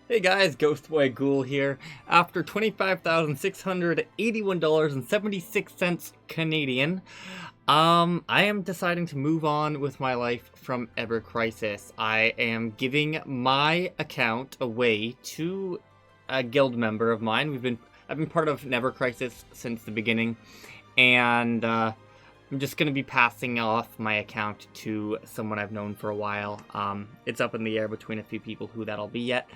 Hey guys, Ghostboy Ghoul here. After $25,681.76 Canadian, I am deciding to move on with my life from Ever Crisis. I am giving my account away to a guild member of mine. I've been part of Never Crisis since the beginning, and I'm just gonna be passing off my account to someone I've known for a while. It's up in the air between a few people who that'll be yet.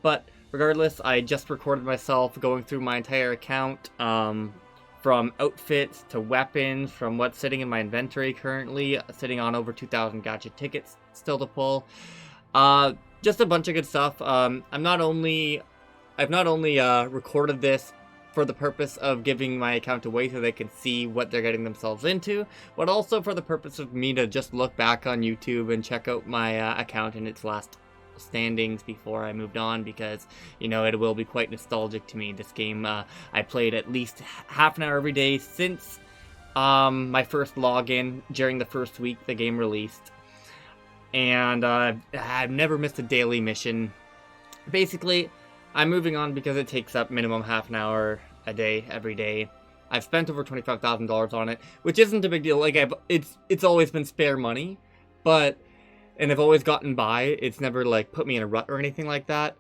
But regardless, I just recorded myself going through my entire account, from outfits to weapons, from what's sitting in my inventory currently, sitting on over 2,000 gacha tickets still to pull. Just a bunch of good stuff. I've not only recorded this for the purpose of giving my account away so they can see what they're getting themselves into, but also for the purpose of me to just look back on YouTube and check out my account in its last standings before I moved on, because, you know, it will be quite nostalgic to me. This game, I played at least half an hour every day since my first login during the first week the game released. And I've never missed a daily mission. Basically, I'm moving on because it takes up minimum half an hour a day, every day. I've spent over $25,000 on it, which isn't a big deal. Like, it's always been spare money, and I've always gotten by. It's never, like, put me in a rut or anything like that.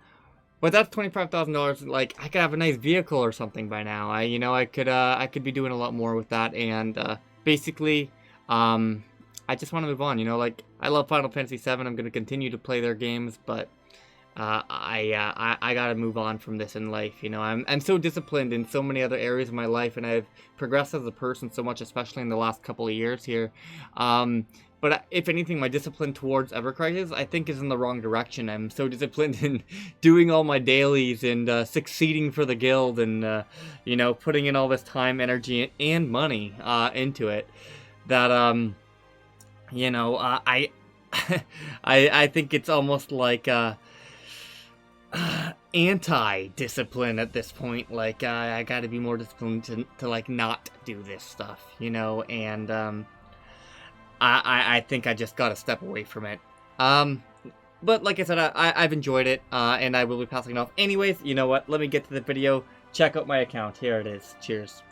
But that's $25,000. Like, I could have a nice vehicle or something by now. I could be doing a lot more with that. And basically, I just want to move on. Like, I love Final Fantasy VII. I'm going to continue to play their games, but I gotta move on from this in life. I'm so disciplined in so many other areas of my life, and I've progressed as a person so much, especially in the last couple of years here. But if anything, my discipline towards Ever Crisis, I think, is in the wrong direction. I'm so disciplined in doing all my dailies and succeeding for the guild, and putting in all this time, energy, and money into it, that I think it's almost like anti-discipline at this point. Like, I gotta be more disciplined to like not do this stuff, and I think I just gotta step away from it. But like I said, I've enjoyed it, and I will be passing it off. Anyways, you know what? Let me get to the video. Check out my account. Here it is. Cheers.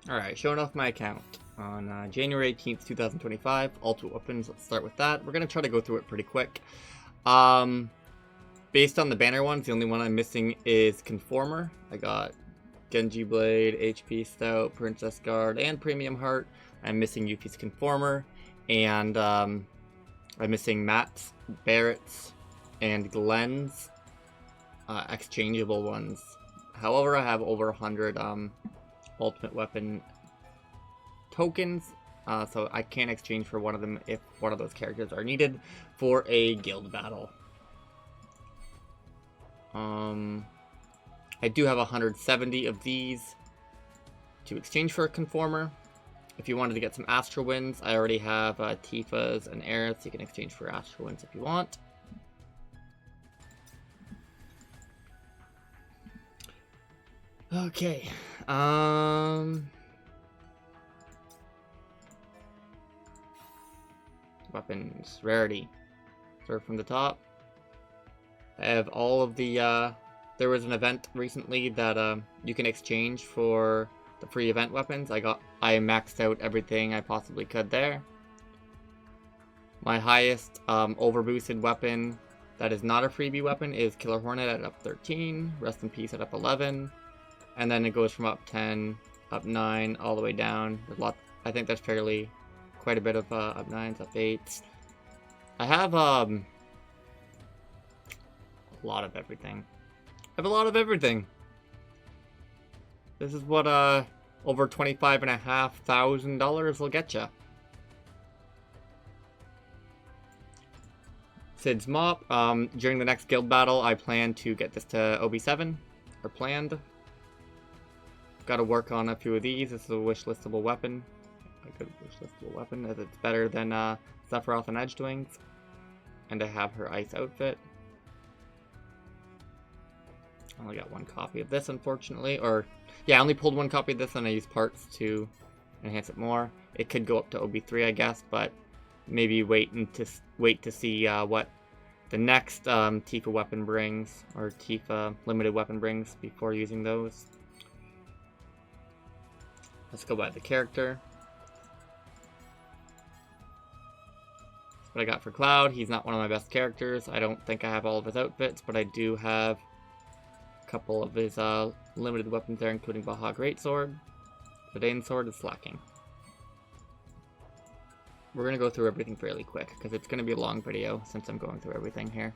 Alright, showing off my account on January 18th, 2025. Ultimate Weapons. Let's start with that. We're gonna try to go through it pretty quick. Based on the banner ones, the only one I'm missing is Conformer. I got Genji Blade, HP Stout, Princess Guard, and Premium Heart. I'm missing Yuffie's Conformer, and I'm missing Matt's, Barret's, and Glenn's exchangeable ones. However, I have over 100 Ultimate Weapon tokens, so I can exchange for one of them if one of those characters are needed for a guild battle. I do have 170 of these to exchange for a Conformer. If you wanted to get some Astral Winds, I already have Tifa's and Aerith's. You can exchange for Astral Winds if you want. Okay. Weapons. Rarity. Start from the top. I have all of the, there was an event recently that you can exchange for the free event weapons. I maxed out everything I possibly could there. My highest overboosted weapon that is not a freebie weapon is Killer Hornet at up 13, Rest in Peace at up 11, and then it goes from up 10, up 9, all the way down. There's a lot. I think there's quite a bit of up 9s, up 8s. I have a lot of everything. I have a lot of everything. This is what over $25,500 will get you. Cid's Mop. During the next guild battle, I plan to get this to OB7, or planned. Got to work on a few of these. This is a wishlistable weapon. A good wishlistable weapon, as it's better than Sephiroth and Edgewings. And I have her ice outfit. I only got one copy of this, unfortunately. Or, yeah, I only pulled one copy of this, and I used parts to enhance it more. It could go up to OB3, I guess, but maybe wait to see what the next Tifa weapon brings, or Tifa limited weapon brings before using those. Let's go by the character. That's what I got for Cloud. He's not one of my best characters. I don't think I have all of his outfits, but I do have a couple of his limited weapons there, including Baja Greatsword. The Dane Sword is slacking. We're going to go through everything fairly quick, because it's going to be a long video since I'm going through everything here.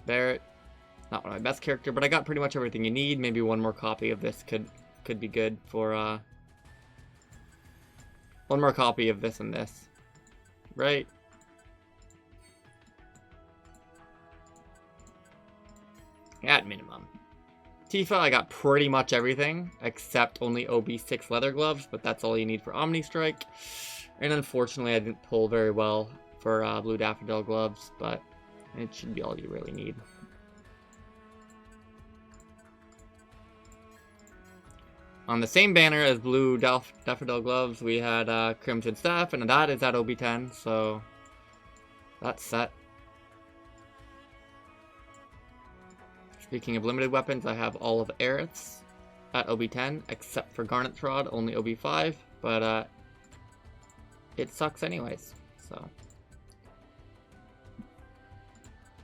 Barret, not one of my best character, but I got pretty much everything you need. Maybe one more copy of this could be good for, one more copy of this and this. Right? At minimum. Tifa, I got pretty much everything, except only OB6 leather gloves, but that's all you need for Omni Strike. And unfortunately, I didn't pull very well for Blue Daffodil gloves, but it should be all you really need. On the same banner as Blue Daffodil gloves, we had Crimson Staff, and that is at OB10, so that's set. Speaking of limited weapons, I have all of Aerith's at OB10, except for Garnet's Rod, only OB5, but it sucks anyways, so.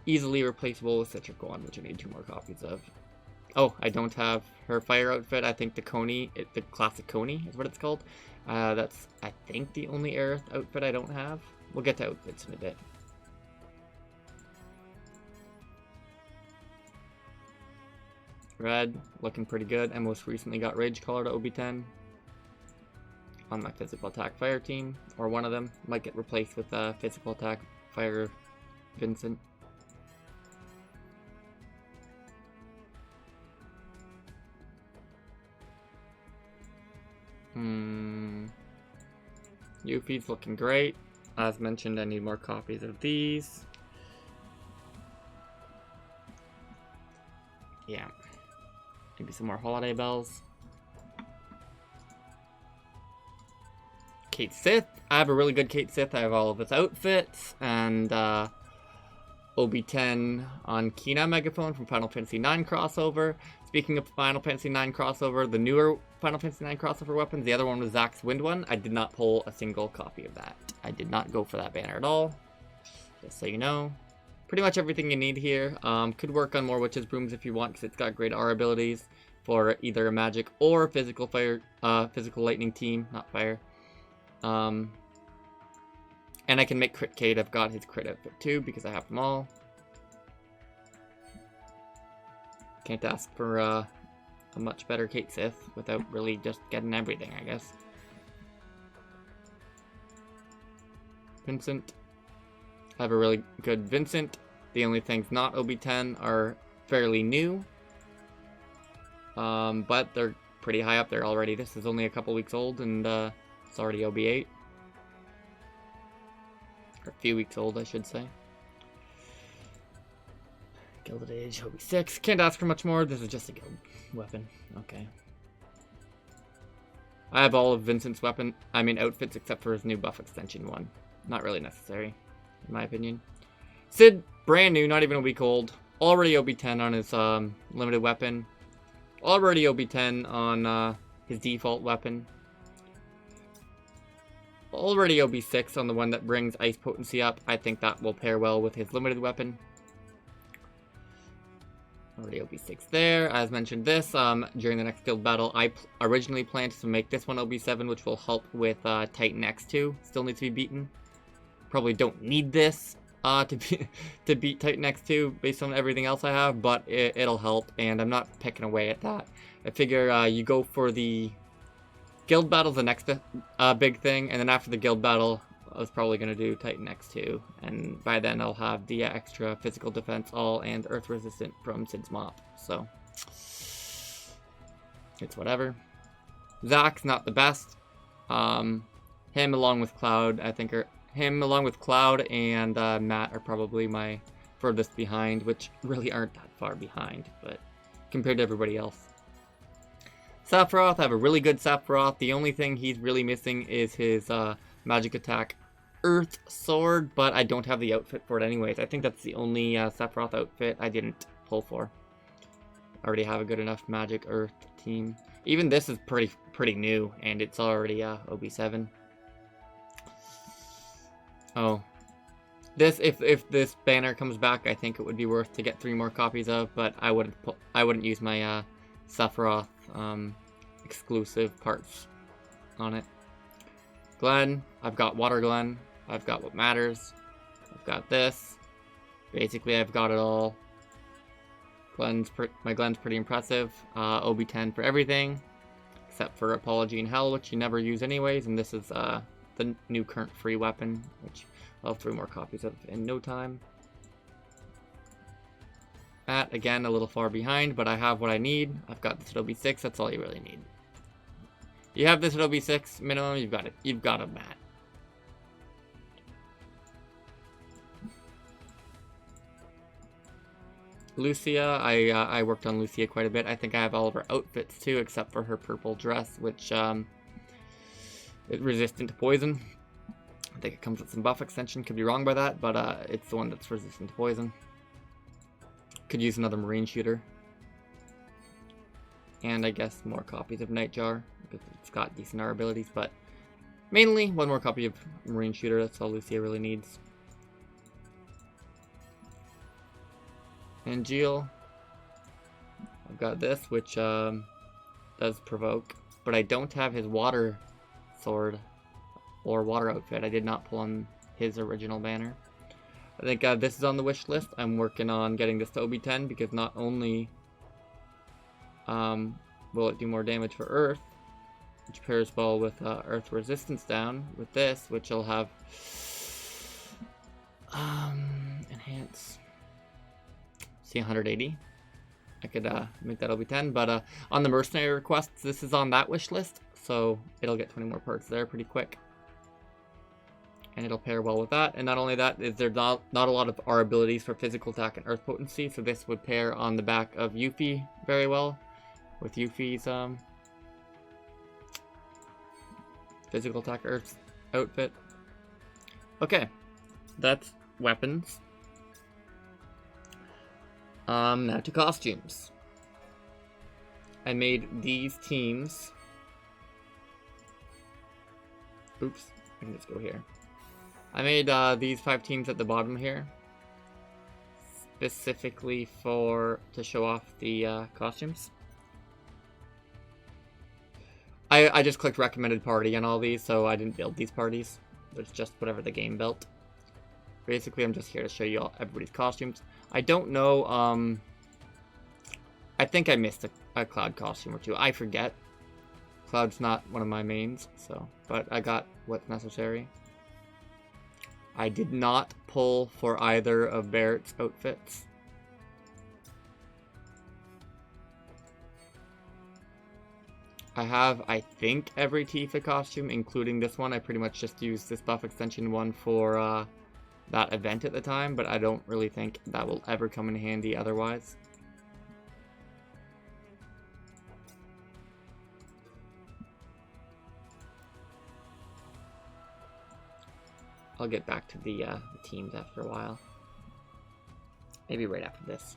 Easily replaceable with Citric One, which I need 2 more copies of. Oh, I don't have her fire outfit. I think the Coney, the classic Coney is what it's called. That's, I think, the only Aerith outfit I don't have. We'll get to outfits in a bit. Red, looking pretty good. I most recently got Rage Color to OB10 on my physical attack fire team, or one of them. Might get replaced with physical attack fire Vincent. Yuffie's looking great. As mentioned, I need more copies of these. Yeah. Maybe some more holiday bells. Cait Sith. I have a really good Cait Sith. I have all of his outfits. And OB10 on Kina Megaphone from Final Fantasy IX crossover. Speaking of Final Fantasy IX crossover, the newer Final Fantasy IX crossover weapons, the other one was Zack's Wind one. I did not pull a single copy of that. I did not go for that banner at all. Just so you know. Pretty much everything you need here. Could work on more Witch's Brooms if you want, because it's got great R abilities for either a magic or physical fire, physical lightning team, not fire. And I can make Crit Cait. I've got his crit outfit too, because I have them all. Can't ask for a much better Cait Sith without really just getting everything, I guess. Vincent. I have a really good Vincent. The only things not OB10 are fairly new. But they're pretty high up there already. This is only a couple weeks old, and it's already OB8. Or a few weeks old, I should say. Gilded Age, OB6. Can't ask for much more. This is just a guild weapon. Okay. I have all of Vincent's outfits except for his new buff extension one. Not really necessary, in my opinion. Cid, brand new, not even a week old. Already OB10 on his limited weapon. Already OB10 on his default weapon. Already OB6 on the one that brings ice potency up. I think that will pair well with his limited weapon. Already OB6 there. As mentioned this, during the next guild battle, I originally planned to make this one OB7, which will help with Titan X2. Still needs to be beaten. Probably don't need this to beat Titan X2 based on everything else I have, but it'll help, and I'm not picking away at that. I figure you go for the guild battle, the next big thing, and then after the guild battle, I was probably going to do Titan X2, and by then I'll have the extra physical defense all and earth resistant from Cid's Mop, so it's whatever. Zack's not the best. Him along with Cloud, I think him along with Cloud and Matt are probably my furthest behind, which really aren't that far behind, but compared to everybody else. Sephiroth, I have a really good Sephiroth. The only thing he's really missing is his magic attack Earth sword, but I don't have the outfit for it anyways. I think that's the only Sephiroth outfit I didn't pull for. I already have a good enough Magic Earth team. Even this is pretty new, and it's already OB7. Oh. This, if this banner comes back, I think it would be worth to get 3 more copies of, but I wouldn't use my Sephiroth exclusive parts on it. Glen, I've got Water Glen, I've got What Matters, I've got this. Basically, I've got it all. My Glen's pretty impressive. OB10 for everything, except for Apology and Hell, which you never use anyways, and this is the new current free weapon, which I'll have 3 more copies of in no time. That, again, a little far behind, but I have what I need. I've got this at OB6, that's all you really need. You have this at OB6 minimum, you've got it. You've got a mat. Lucia, I worked on Lucia quite a bit. I think I have all of her outfits too, except for her purple dress, which is resistant to poison. I think it comes with some buff extension. Could be wrong by that, but it's the one that's resistant to poison. Could use another Marine Shooter. And I guess more copies of Nightjar, because it's got decent R abilities, but mainly 1 more copy of Marine Shooter. That's all Lucia really needs. Angeal, I've got this, which does provoke, but I don't have his water sword or water outfit. I did not pull on his original banner. I think this is on the wish list. I'm working on getting this to OB10 because not only will it do more damage for Earth, which pairs well with Earth resistance down with this, which will have enhance. See 180. I could make that OB10, but on the mercenary requests, this is on that wish list, so it'll get 20 more parts there pretty quick. And it'll pair well with that. And not only that, is there not a lot of R abilities for physical attack and Earth potency, so this would pair on the back of Yuffie very well, with Yuffie's physical attack Earth outfit. Okay, that's weapons. Now to costumes. I made these teams. Oops, I can just go here. I made these 5 teams at the bottom here, specifically to show off the costumes. I just clicked recommended party on all these, so I didn't build these parties. It's just whatever the game built. Basically, I'm just here to show you all everybody's costumes. I don't know, I think I missed a Cloud costume or 2. I forget. Cloud's not one of my mains, so, but I got what's necessary. I did not pull for either of Barret's outfits. I have, I think, every Tifa costume, including this one. I pretty much just used this buff extension one for that event at the time, but I don't really think that will ever come in handy otherwise. I'll get back to the teams after a while. Maybe right after this.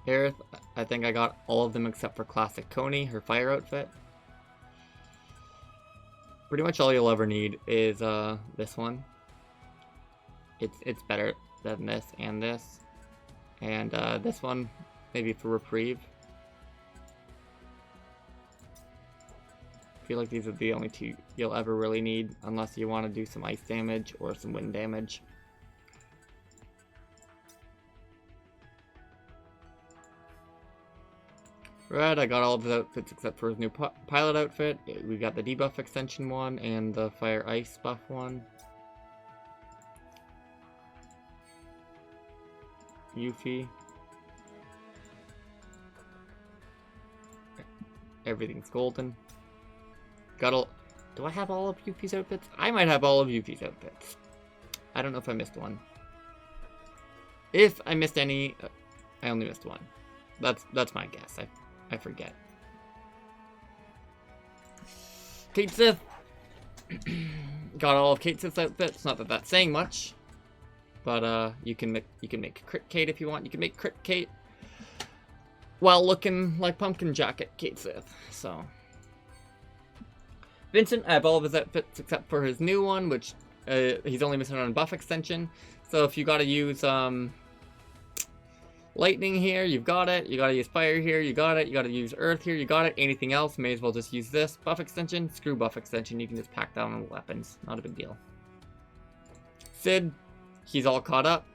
Aerith, I think I got all of them except for Classic Coney, her fire outfit. Pretty much all you'll ever need is this one. It's better than this and this. And this one, maybe for Reprieve. I feel like these are the only 2 you'll ever really need, unless you want to do some ice damage or some wind damage. Red, I got all of his outfits except for his new pilot outfit. We got the debuff extension one and the fire ice buff one. Yuffie. Everything's golden. Do I have all of Yuffie's outfits? I might have all of Yuffie's outfits. I don't know if I missed one. If I missed any, I only missed one. That's my guess. I forget. Cait Sith. got all of Cait's outfits. Not that that's saying much, but you can make Crit Cait if you want. You can make Crit Cait while looking like Pumpkin Jacket Cait Sith. So Vincent, I have all of his outfits except for his new one, which he's only missing on buff extension. So if you gotta use lightning here, you've got it. You gotta use fire here, you got it. You gotta use earth here, you got it. Anything else, may as well just use this. Buff extension, screw buff extension. You can just pack that on weapons. Not a big deal. Cid, he's all caught up.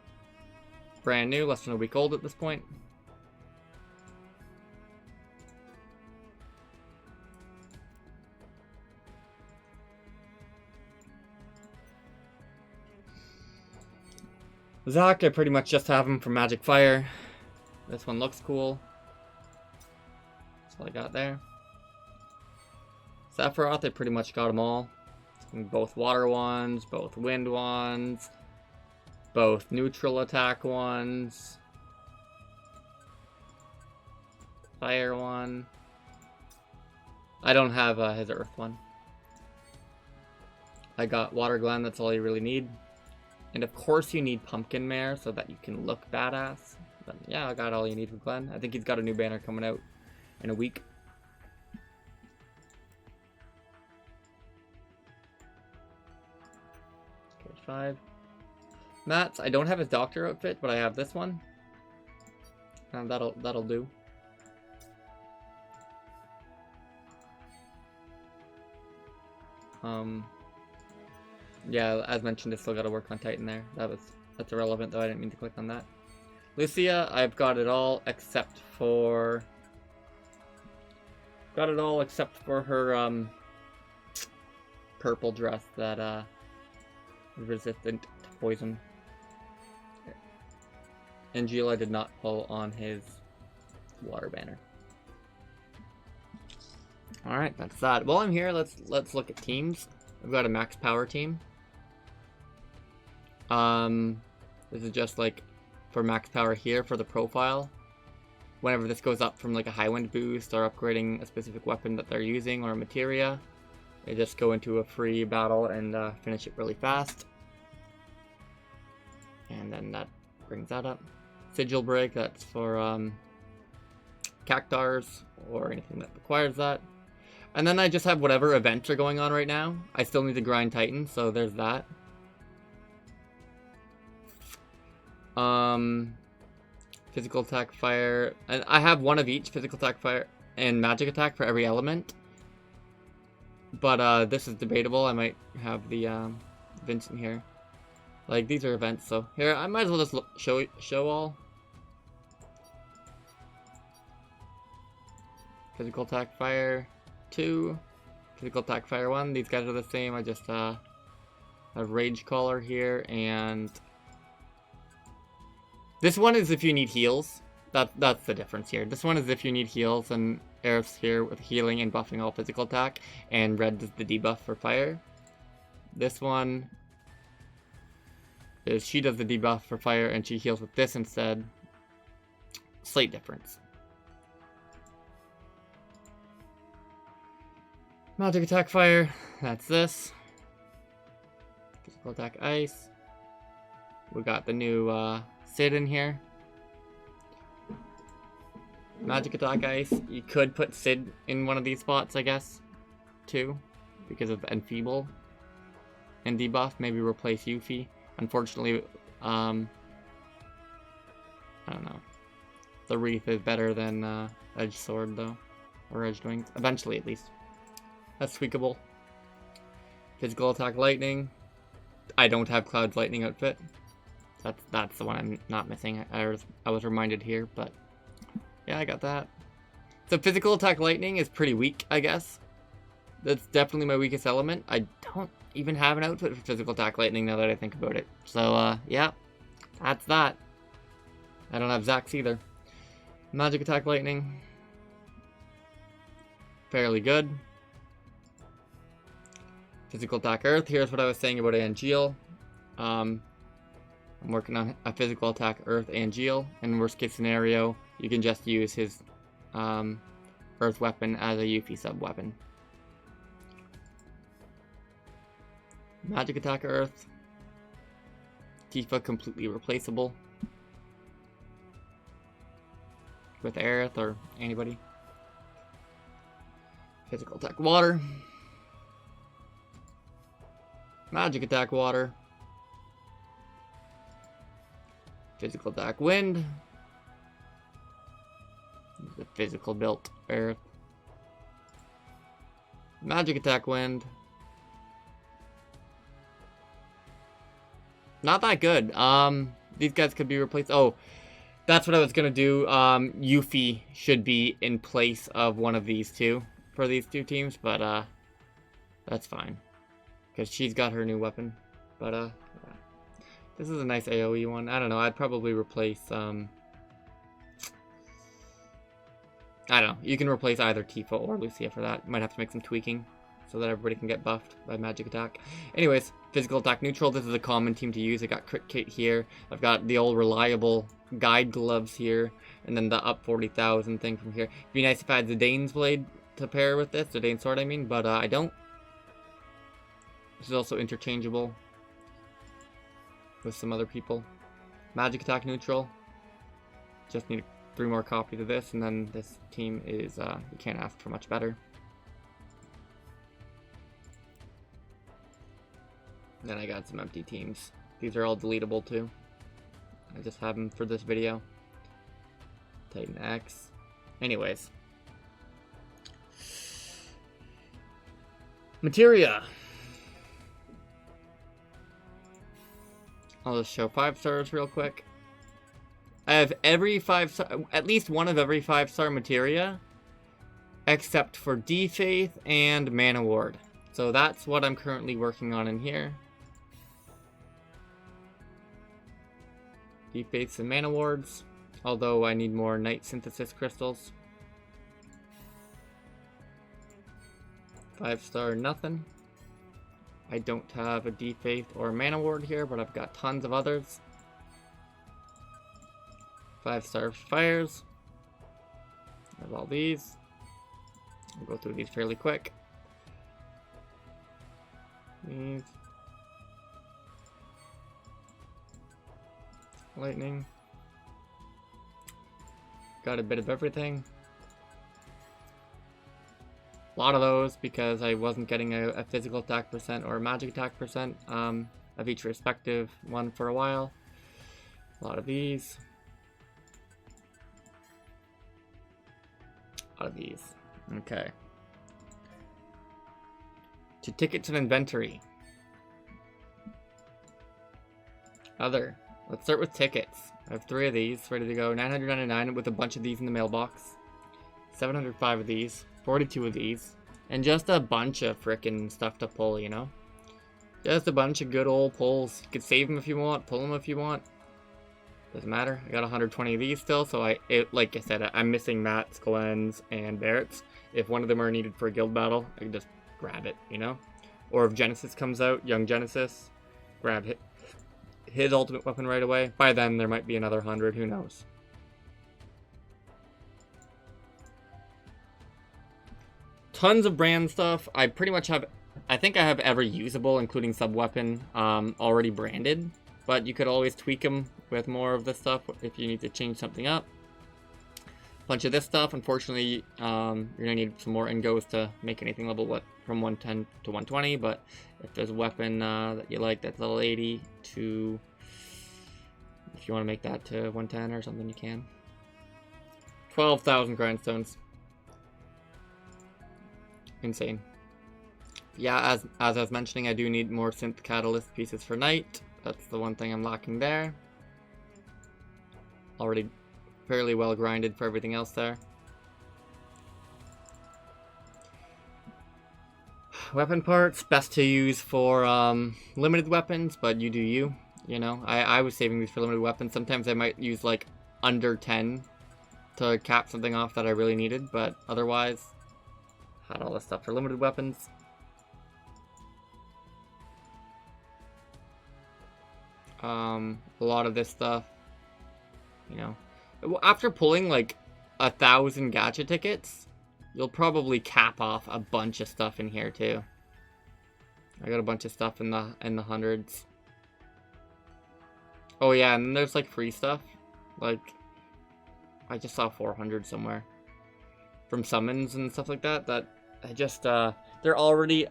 Brand new, less than a week old at this point. Zack, I pretty much just have him for Magic Fire. This one looks cool. That's all I got there. Sephiroth, I pretty much got them all. Both water ones, both wind ones, both neutral attack ones. Fire one. I don't have his earth one. I got Water Glen, that's all you really need. And of course you need Pumpkin Mare so that you can look badass. But yeah, I got all you need for Glenn. I think he's got a new banner coming out in a week. Page 5. Matt's, I don't have his doctor outfit, but I have this one. And that'll do. Yeah, as mentioned, I still got to work on Titan there. That's irrelevant, though. I didn't mean to click on that. Lucia, I've got it all except for... Got it all except for her, purple dress that, is resistant to poison. Angeal, I did not pull on his water banner. Alright, that's that. While I'm here, let's look at teams. I've got a max power team. This is just like for max power here for the profile. Whenever this goes up from like a Highwind boost or upgrading a specific weapon that they're using or a materia, they just go into a free battle and finish it really fast. And then that brings that up. Sigil break, that's for cactars or anything that requires that. And then I just have whatever events are going on right now. I still need to grind Titan, so there's that. Physical attack, fire. And I have one of each, physical attack, fire, and magic attack for every element. But this is debatable. I might have the Vincent here. Like, these are events, so here, I might as well just show all. Physical attack, fire 2. Physical attack, fire 1. These guys are the same. I just have Rage Caller here, and this one is if you need heals. That's the difference here. This one is if you need heals, and Aerith's here with healing and buffing all physical attack, and Red does the debuff for fire. This one is she does the debuff for fire, and she heals with this instead. Slight difference. Magic attack, fire. That's this. Physical attack, ice. We got the new Cid in here. Magic attack, ice. You could put Cid in one of these spots, I guess, too, because of enfeeble and debuff. Maybe replace Yuffie. Unfortunately, I don't know. The Wreath is better than Edge Sword, though, or Edged Wings. Eventually, at least. That's tweakable. Physical attack, lightning. I don't have Cloud's lightning outfit. That's the one I'm not missing. I was reminded here, but yeah, I got that. So physical attack, lightning is pretty weak, I guess. That's definitely my weakest element. I don't even have an outfit for physical attack, lightning now that I think about it. So yeah, that's that. I don't have Zack's either. Magic attack, lightning. Fairly good. Physical attack, earth. Here's what I was saying about Angeal. I'm working on a physical attack, earth, Angeal. In worst case scenario, you can just use his earth weapon as a Yuffie sub weapon. Magic Attack Earth. Tifa completely replaceable. With Aerith or anybody. Physical Attack Water. Magic Attack Water. Physical Attack Wind. The physical built Aerith. Magic Attack Wind. Not that good. These guys could be replaced. Oh, that's what I was gonna do. Yuffie should be in place of one of these two for these two teams, but that's fine. Because she's got her new weapon. But yeah. This is a nice AoE one. I don't know, I'd probably replace I don't know. You can replace either Tifa or Lucia for that. Might have to make some tweaking so that everybody can get buffed by magic attack. Anyways, physical attack neutral. This is a common team to use. I got Cait here. I've got the old reliable guide gloves here. And then the up 40,000 thing from here. It'd be nice if I had Zidane's blade to pair with this. Zidane's sword, I mean. But I don't. This is also interchangeable with some other people. Magic attack neutral. Just need 3 more copies of this, and then this team is, you can't ask for much better. Then I got some empty teams. These are all deletable too. I just have them for this video. Titan X. Anyways. Materia. I'll just show 5 stars real quick. I have every 5-star, at least one of every 5-star materia, except for D-Faith and Mana Ward. So that's what I'm currently working on in here. D-Faiths and Mana Wards, although I need more Night Synthesis Crystals. 5-star nothing. I don't have a D-Faith or a Mana Ward here, but I've got tons of others. 5-star fires. I have all these. I'll go through these fairly quick. These. Lightning. Got a bit of everything. A lot of those because I wasn't getting a physical attack percent or a magic attack percent of each respective one for a while. A lot of these. A lot of these. Okay. To tickets and inventory. Other. Let's start with tickets. I have 3 of these ready to go. 999 with a bunch of these in the mailbox. 705 of these. 42 of these. And just a bunch of frickin' stuff to pull, you know? Just a bunch of good old pulls. You could save them if you want. Pull them if you want. Doesn't matter. I got 120 of these still, so like I said, I'm missing Matt's, Glenn's, and Barrett's. If one of them are needed for a guild battle, I can just grab it, you know? Or if Genesis comes out, young Genesis, grab his ultimate weapon right away. By then, there might be another 100, who knows? Tons of brand stuff. I pretty much have, I think I have every usable, including sub-weapon, already branded. But you could always tweak them with more of this stuff if you need to change something up. Bunch of this stuff. Unfortunately, you're going to need some more ingos to make anything level from 110 to 120. But if there's a weapon that you like that's level 80 to... If you want to make that to 110 or something, you can. 12,000 grindstones. Insane. Yeah, as I was mentioning, I do need more synth catalyst pieces for night. That's the one thing I'm lacking there. Already fairly well grinded for everything else there. Weapon parts, best to use for limited weapons, but you do you. You know, I was saving these for limited weapons. Sometimes I might use like under 10 to cap something off that I really needed, but otherwise, had all this stuff for limited weapons. A lot of this stuff, you know, after pulling like 1,000 gacha tickets, you'll probably cap off a bunch of stuff in here too. I got a bunch of stuff in the hundreds. Oh yeah, and then there's like free stuff. Like, I just saw 400 somewhere from summons and stuff like that. That I just they're already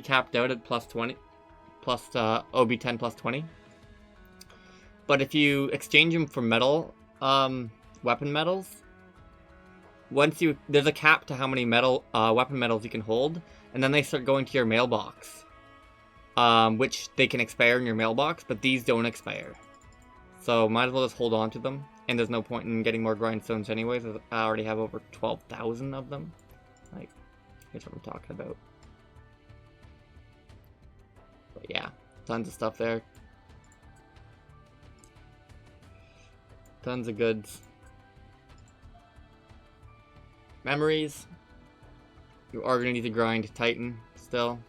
capped out at plus 20, plus OB10 plus 20. But if you exchange them for metal, weapon medals, there's a cap to how many weapon medals you can hold, and then they start going to your mailbox, which they can expire in your mailbox, but these don't expire. So might as well just hold on to them, and there's no point in getting more grindstones anyways, as I already have over 12,000 of them. Like, here's what I'm talking about. But yeah, tons of stuff there. Tons of goods. Memories. You are going to need to grind Titan still.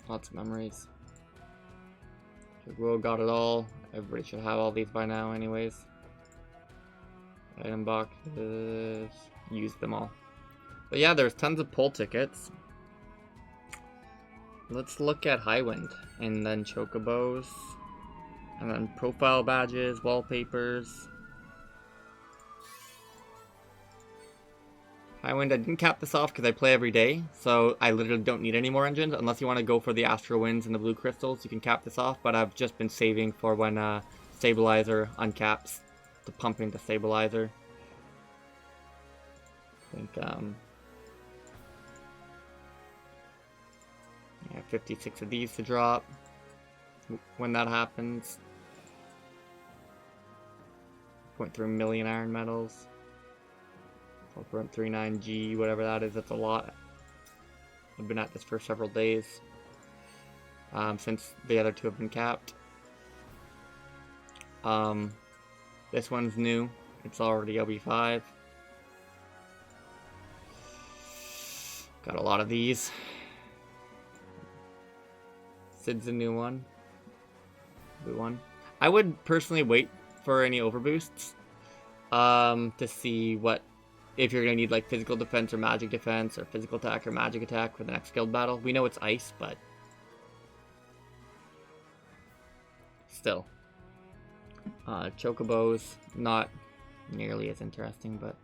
Lots of memories. Whoa, got it all. Everybody should have all these by now anyways. Item boxes. Use them all. But yeah, there's tons of pull tickets. Let's look at Highwind. And then Chocobos. And then profile badges, wallpapers. Highwind, I didn't cap this off because I play every day, so I literally don't need any more engines. Unless you want to go for the Astro Winds and the blue crystals, you can cap this off, but I've just been saving for when Stabilizer uncaps to pump into Stabilizer. I think, yeah, 56 of these to drop when that happens. 0.3 million iron metals. 4.39G, whatever that is, that's a lot. I've been at this for several days. Since the other two have been capped. This one's new. It's already OB5. Got a lot of these. Cid's a new one. Blue one. I would personally wait for any overboosts. To see what, if you're gonna need like physical defense or magic defense, or physical attack or magic attack for the next guild battle. We know it's ice, but still. Chocobos, not nearly as interesting, but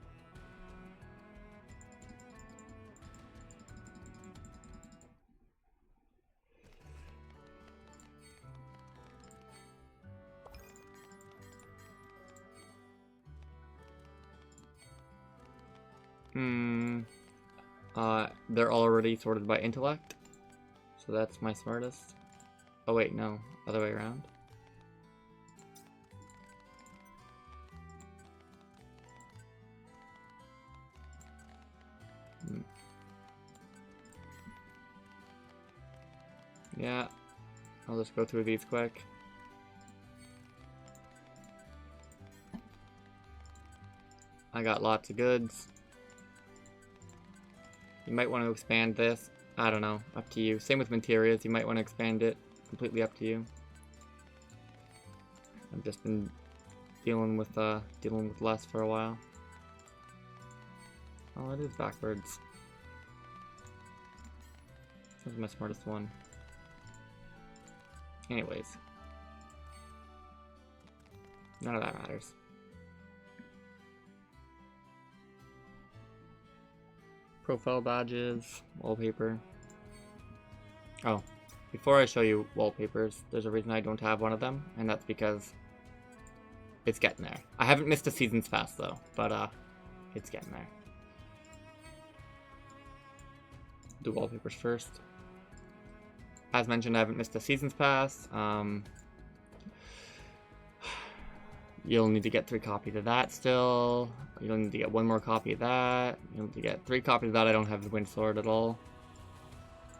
they're already sorted by intellect, so that's my smartest. Oh wait, no, other way around. Yeah, I'll just go through these quick. I got lots of goods. You might want to expand this. I don't know. Up to you. Same with Materias. You might want to expand it. Completely up to you. I've just been dealing with less for a while. Oh, it is backwards. This is my smartest one. Anyways. None of that matters. Profile badges, wallpaper. Oh, before I show you wallpapers, there's a reason I don't have one of them, and that's because it's getting there. I haven't missed a season's pass though, but it's getting there. Do wallpapers first. As mentioned, I haven't missed a season's pass. You'll need to get 3 copies of that still. You'll need to get 1 more copy of that. You'll need to get 3 copies of that. I don't have the Wind Sword at all.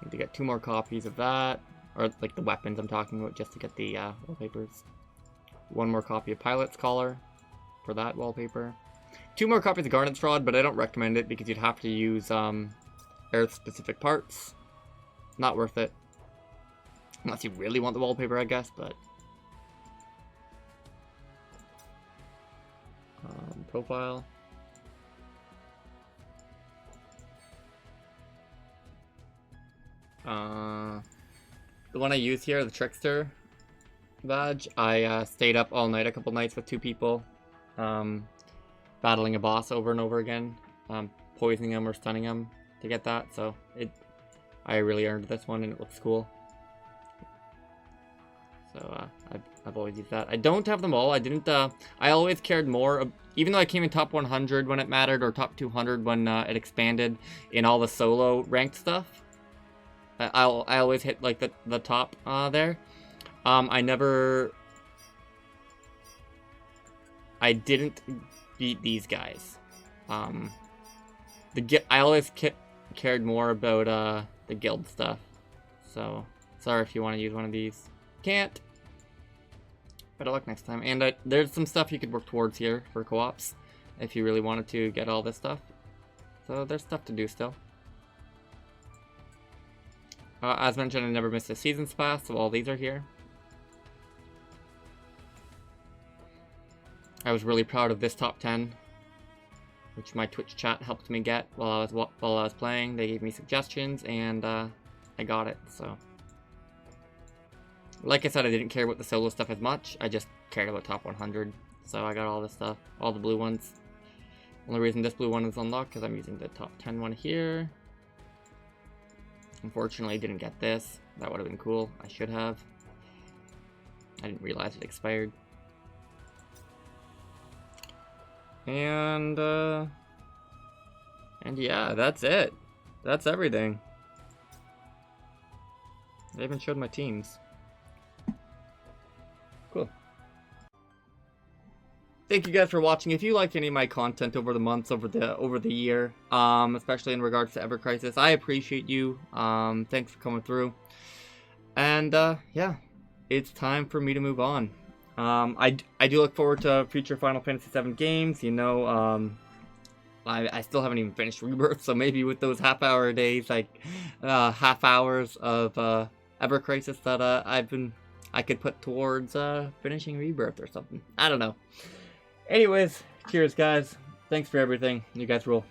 Need to get 2 more copies of that. Or like the weapons I'm talking about, just to get the wallpapers. 1 more copy of Pilot's Collar for that wallpaper. 2 more copies of Garnet's Rod, but I don't recommend it because you'd have to use Aerith specific parts. Not worth it. Unless you really want the wallpaper, I guess, but profile. The one I use here, the Trickster badge, I stayed up all night a couple nights with 2 people, battling a boss over and over again, poisoning him or stunning him to get that, so I really earned this one and it looks cool. So I've always used that. I don't have them all. I didn't. I always cared more, even though I came in top 100 when it mattered, or top 200 when it expanded in all the solo ranked stuff. I always hit like the top there. I didn't beat these guys. I always cared more about the guild stuff. So sorry if you want to use one of these. Can't. Better luck next time. And there's some stuff you could work towards here for co-ops if you really wanted to get all this stuff. So there's stuff to do still. As mentioned, I never missed a season's pass, so all these are here. I was really proud of this top 10, which my Twitch chat helped me get while I was playing. They gave me suggestions, and I got it. So, like I said, I didn't care about the solo stuff as much. I just cared about top 100. So I got all this stuff, all the blue ones. Only reason this blue one is unlocked because I'm using the top 10 one here. Unfortunately, I didn't get this. That would have been cool. I should have. I didn't realize it expired. And yeah, that's it. That's everything. I even showed my teams. Cool. Thank you guys for watching. If you liked any of my content over the months, over the year, especially in regards to Ever Crisis, I appreciate you. Thanks for coming through. And yeah, it's time for me to move on. I do look forward to future Final Fantasy VII games. You know, I still haven't even finished Rebirth, so maybe with those half-hour days, like half hours of Ever Crisis that I could put towards finishing Rebirth or something. I don't know. Anyways, cheers guys. Thanks for everything. You guys rule.